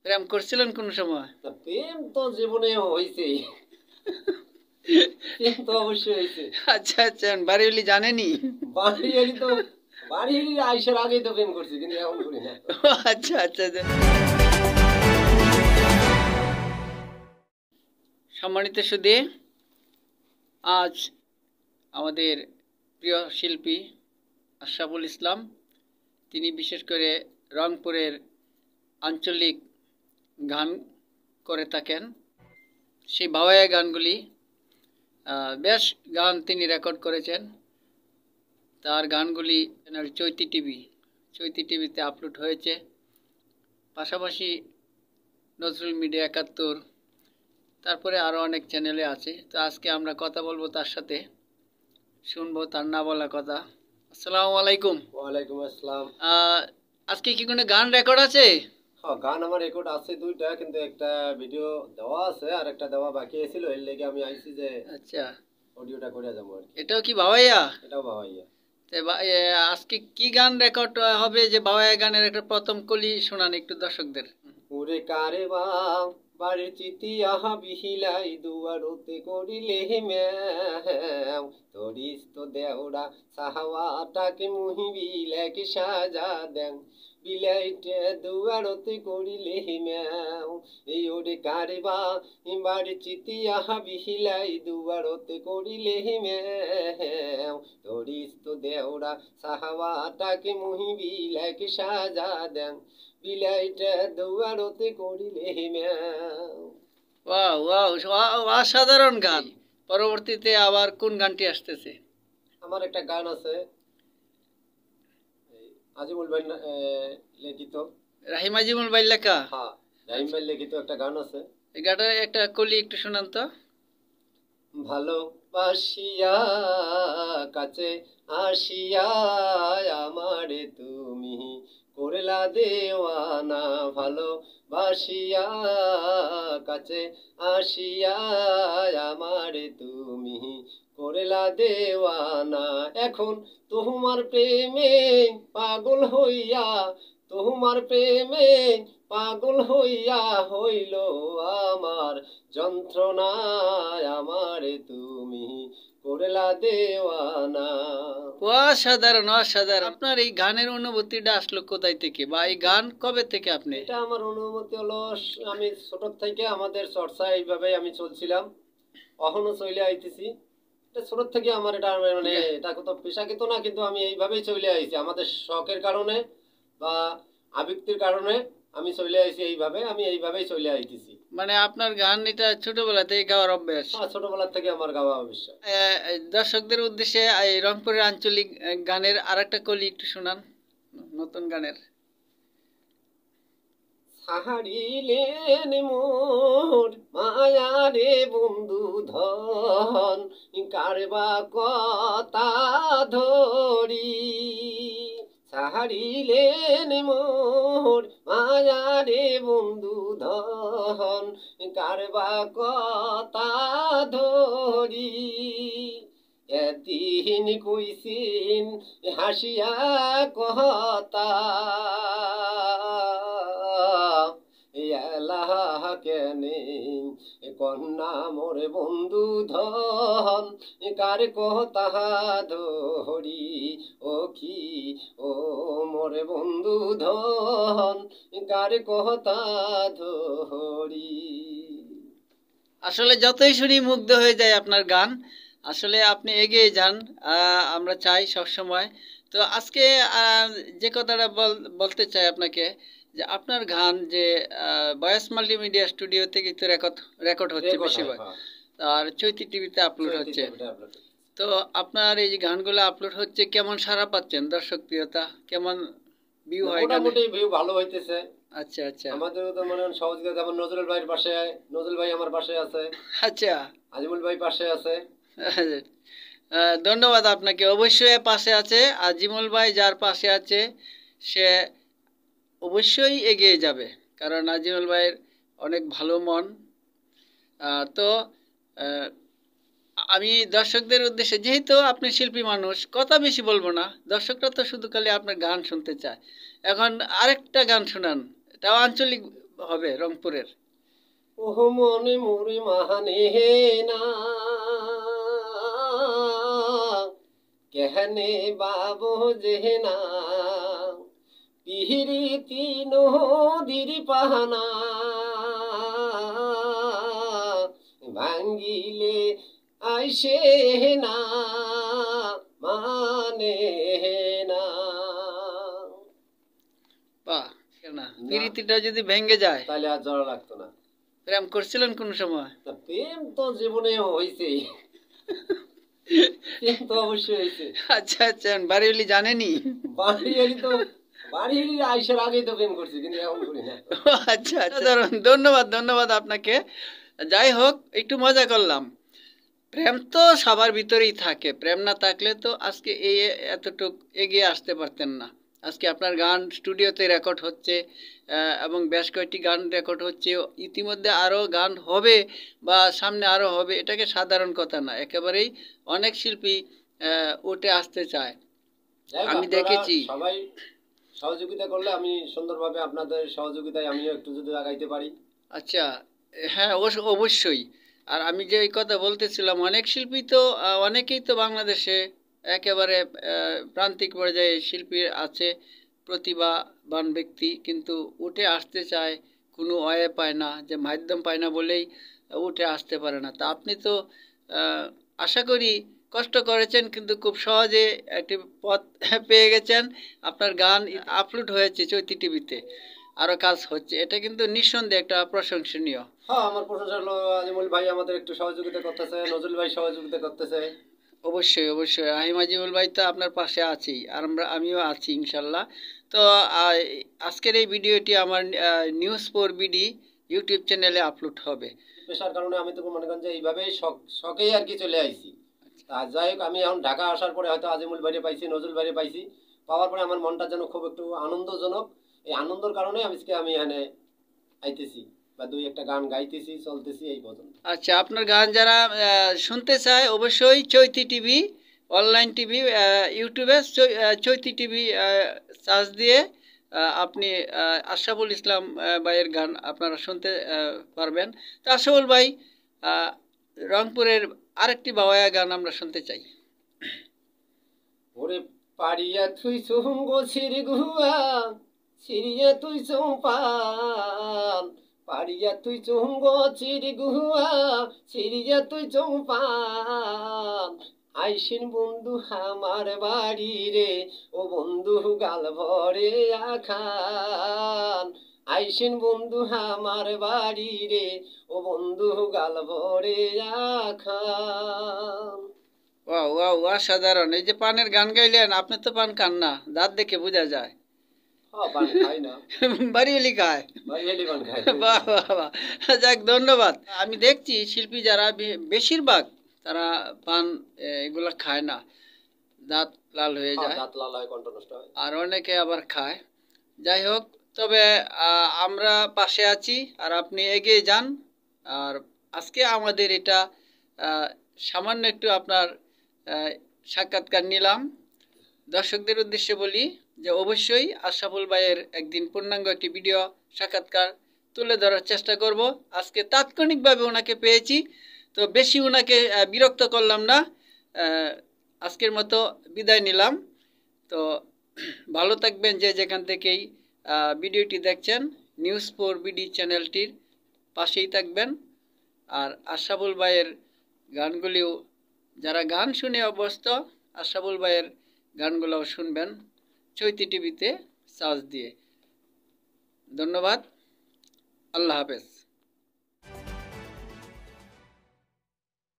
প্রেম করছিলেন কোন সময়? প্রেম তো জীবনে হয়েছে, প্রেম তো অবশ্যই হয়েছে। আচ্ছা আচ্ছা, বাড়িওয়ালি জানেনি? বাড়িওয়ালি তো বাড়িওয়ালি আইসার আগেই তো প্রেম করছি, কিন্তু এখন করি না। আচ্ছা আচ্ছা। সম্মানিত সুধী, আজ আমাদের প্রিয় শিল্পী আশরাফুল ইসলাম, তিনি বিশেষ করে রংপুরের আঞ্চলিক গান করে থাকেন। সেই ভাওয়াইয়া গানগুলি বেশ গান তিনি রেকর্ড করেছেন। তার গানগুলি চ্যানেল চৈতি টিভিতে আপলোড হয়েছে। পাশাপাশি নজরুল মিডিয়া ৭১, তারপরে আরও অনেক চ্যানেলে আছে। তো আজকে আমরা কথা বলবো তার সাথে, শুনবো তার না বলা কথা। আসসালামু আলাইকুম। ওয়ালাইকুম আসসালাম। আজকে কি কোনো গান রেকর্ড আছে? হ্যাঁ, গান আমার রেকর্ড আছে দুইটা, কিন্তু একটা ভিডিও দেওয়া আছে আর একটা দেওয়া বাকি ছিল। এর লেগে আমি আইছি যে আচ্ছা, অডিওটা করে যাবো আর কি। এটাও কি ভাওয়াইয়া? এটাও ভাইয়া। আজকে কি গান রেকর্ড হবে যে ভাওয়াইয়া গানের একটা প্রথম কলি শোনান একটু দর্শকদের। ওরে কারে বাড়ির চিতি আহা বিহিলাই দুয়ারতে করিলে ম্যাও তরিস তো দেওরা সাহাওয়াটাকে মুহি বিলাকে সাজা দেন বিলাইটে দুয়ারতে করিলে ম্যাও এই ওরে কারে বাড়ির চিতি আহা বিহিলাই দুয়ারতে করিলে ম্যাও তরিস তো দেওরা সাহাওয়াটাকে মুহি বিলাকে সাজা দেন বিলাইটা দুয়ারতে করিলে ম্যাও। ওয়াও ওয়াও, অসাধারণ গান। পরবর্তীতে আবার কোন গানটি আসতেছে? আমার একটা গান আছে আজিমুল ভাই লিখিত। রাহিম আজিমুল ভাই লেখা? হ্যাঁ, রাহিম ভাই লিখিত একটা গান আছে। এই গানটা একটা কলি একটু শোনান তো। ভালোবাসিয়া কাছে আসিয়া আমারে তুমি করলা দেওয়ানা, ভালোবাসিয়া কাছে আসিয়া আমারে তুমি করলা দেওয়ানা, এখন তোমার প্রেমে পাগল হইয়া, তোমার প্রেমে পাগল হইয়া হইল আমার যন্ত্রণায় আমারে তুমি করলা দেওয়ানা। অসাধারণ অসাধারণ। আপনার এই গানের অনুভূতিটা আসলো কোথায় থেকে, বা এই গান কবে থেকে আপনি? এটা আমার অনুমতি হলো, আমি ছোট থেকে আমাদের চর্চা এইভাবে আমি চলছিলাম, এখনো চলে আইতেছি। এটা ছোট থেকে আমার এটা মানে এটা কত পেশাকৃত না, কিন্তু আমি এইভাবেই চলে আইছি আমাদের শখের কারণে বা আবৃত্তির কারণে আমি চলে আইছি এইভাবে, আমি এইভাবেই চলে আইতেছি। মানে আপনার গান এটা ছোটবেলা থেকে গাওয়ার অভ্যাস? ছোটবেলা থেকে আমার গাওয়া অভ্যাস। দর্শকদের উদ্দেশ্যে এই রংপুরের আঞ্চলিক গানের আরেকটা কলি একটু শোনান, নতুন গানের। সাহারিলেন মোর মায়া রে বন্ধু ধন, কারবা কথা ধরি, সাহারিলেন মোর মায়া রে বন্ধু ধন, কারবা কথা ধরি, এদিন কইছিন হাসিয়া কথা, এলাহা কেনে কন্যা মোরে বন্ধু ধন, কার কথা ধরি ও কি ও মোরে বন্ধু ধন, কার কথা ধরি। আসলে যতই শুনি মুগ্ধ হয়ে যায় আপনার গান। আসলে আপনি এগিয়ে যান, আমরা চাই সবসময়। তো আজকে যে কথাটা বলতে চাই আপনাকে, যে আপনার গান যে ভয়েস মাল্টিমিডিয়া স্টুডিও থেকে তো রেকর্ড হচ্ছে বেশিরভাগ, আর চৈতি টিভিতে আপলোড হচ্ছে। তো আপনার এই যে গানগুলো আপলোড হচ্ছে, কেমন সাড়া পাচ্ছেন? দর্শক প্রিয়তা কেমন, ভিউ হয়? মোটামুটি ভিউ ভালো হইতেছে। আচ্ছা আচ্ছা। আমাদের তো মনে হয় সহযোগিতা, যেমন নজরুল ভাইয়ের পাশে, নজরুল ভাই আমার পাশে আছে। আচ্ছা, আজিমুল ভাই পাশে আছে। ধন্যবাদ আপনাকে। অবশ্যই পাশে আছে আজিমুল ভাই, যার পাশে আছে সে অবশ্যই এগিয়ে যাবে, কারণ আজিমুল ভাইয়ের অনেক ভালো মন। তো আমি দর্শকদের উদ্দেশ্যে, যেহেতু আপনি শিল্পী মানুষ, কথা বেশি বলবো না, দর্শকরা তো শুধু খালি আপনার গান শুনতে চায়। এখন আরেকটা গান শোনান, এটাও আঞ্চলিক হবে রংপুরের? ওহ মনে মোরে মানে না কেহনে বাবু যে না পিহিরিতি নদীর পাহানা ভাঙ্গিলে আইসে না মানে না। বাহ, কেন না, প্রীতিটা যদি ভেঙে যায়? তাহলে আর জড়া লাগতো না। প্রেম করছিলেন কোন সময়? তা প্রেম তো জীবনে হয়েছেই, প্রেম তো অবশ্যই হয়েছে। আচ্ছা আচ্ছা, বাড়িওয়ালি জানেনি? বাড়ি এলি তো বাড়ি এলি আইসার আগেই তো প্রেম করছি, কিন্তু এখন করি না। আচ্ছা আচ্ছা, ধন্যবাদ ধন্যবাদ আপনাকে। যাই হোক, একটু মজা করলাম। প্রেম তো সবার ভিতরেই থাকে, প্রেম না থাকলে তো আজকে এই এতটুক এগিয়ে আসতে পারতেন না। আজকে আপনার গান স্টুডিওতে রেকর্ড হচ্ছে, এবং বেশ কয়েকটি গান রেকর্ড হচ্ছে, ইতিমধ্যে আরও গান হবে বা সামনে আরও হবে, এটাকে সাধারণ কথা না, একেবারেই অনেক শিল্পী উঠে আসতে চায়। যাই হোক, আমি আপনারা দেখেছি। সবাই সহযোগিতা করলে আমি সুন্দরভাবে আপনাদের সহযোগিতায় আমিও একটু যদি আগাইতে পারি। আচ্ছা, হ্যাঁ অবশ্যই। আর আমি যে এই কথা বলতেছিলাম, অনেক শিল্পী তো অনেকেই তো বাংলাদেশে একেবারে প্রান্তিক পর্যায়ে শিল্পী আছে, প্রতিভাবান ব্যক্তি, কিন্তু উঠে আসতে চায়, কোনো ওয়ে পায় না, যে মাধ্যম পায় না বলেই উঠে আসতে পারে না। তা আপনি তো আহ, আশা করি কষ্ট করেছেন, কিন্তু খুব সহজে একটি পথ পেয়ে গেছেন। আপনার গান আপলোড হয়েছে চৈতি টিভিতে, আরো কাজ হচ্ছে, এটা কিন্তু নিঃসন্দেহে একটা প্রশংসনীয়। হ্যাঁ, আমার প্রশংসা হলো আজিমুল ভাই আমাদের একটু সহযোগিতা করতেছে, নজরুল ভাই সহযোগিতা করতেছে। অবশ্যই অবশ্যই, আহিম আজিমুল ভাই তো আপনার পাশে আছেই, আর আমিও আছি ইনশাল্লাহ। তো আজকের এই ভিডিওটি আমার নিউজ ফর বিডি ইউটিউব চ্যানেলে আপলোড হবে। পেশার কারণে আমি তো মনে করেন যে এইভাবেই শখেই আর কি চলে আইছি। তা যাই হোক, আমি এখন ঢাকা আসার পরে হয়তো আজিমুল ভাইরে পাইছি, নজরুল ভাইরে পাইছি, পাওয়ার পরে আমার মনটা যেন খুব একটু আনন্দজনক। এই আনন্দের কারণে আজকে আমি এখানে আইতেছি বা দুই একটা গান গাইতেছি, চলতেছি এই পর্যন্ত। আচ্ছা, আপনার গান যারা শুনতে চায়, অবশ্যই চৈতি টিভি অনলাইন টিভি ইউটিউবে চৈতি টিভি সার্চ দিয়ে আপনি আশরাফুল ইসলাম ভাইয়ের গান আপনারা শুনতে পারবেন। তো আশরাফুল ভাই, আহ, রংপুরের আরেকটি বাওয়া গান আমরা শুনতে চাই। ওরে পাড়িয়া তুই চুঙ্গ ছিড়ি গুয়া ছিড়িয়া তুই চৌপান, পাড়িয়া তুই চুঙ্গ ছিড়ি গুয়া ছিড়িয়া তুই চৌপান, আইসিন বন্ধু আমার বাড়ি রে ও বন্ধু গাল ভরে আখান, আইসিন বন্ধু আমার বাড়ি রে ও বন্ধু গাল ভরে আখান। ওয়াও ওয়াও, অসাধারণ! এই যে পানের গান গাইলেন, আপনি তো পান খান না, দাঁত দেখে বোঝা যায়। হ্যাঁ, পান খাই না, বাড়িওয়ালি খায়? বাড়িয়ালি পান খাই। বাহ বাহ বাহ, যাক ধন্যবাদ। আমি দেখছি শিল্পী যারা বেশিরভাগ তারা পান এগুলা খায় না, দাঁত লাল হয়ে হ্যাঁ, যায়, দাঁত লাল হয়, কণ্ঠ নষ্ট হয়। আর অনেকে আবার খায়। যাই হোক, তবে আমরা পাশে আছি, আর আপনি এগিয়ে যান। আর আজকে আমাদের এটা সামান্য একটু আপনার আহ, সাক্ষাৎকার নিলাম। দর্শকদের উদ্দেশ্যে বলি যে অবশ্যই আশরাফুল ভাইয়ের একদিন পূর্ণাঙ্গ একটি ভিডিও সাক্ষাৎকার তুলে ধরার চেষ্টা করব। আজকে তাৎক্ষণিকভাবে ওনাকে পেয়েছি, তো বেশি ওনাকে বিরক্ত করলাম না। আহ, আজকের মতো বিদায় নিলাম। তো ভালো থাকবেন যে যেখান থেকেই ভিডিওটি দেখছেন, নিউজ ফর বিডি চ্যানেলটির পাশেই থাকবেন। আর আশরাফুল ভাইয়ের গানগুলিও, যারা গান শুনে অভ্যস্ত, আশরাফুল ভাইয়ের গানগুলোও শুনবেন চৈতি টিভিতে সার্চ দিয়ে। ধন্যবাদ, আল্লাহ হাফেজ।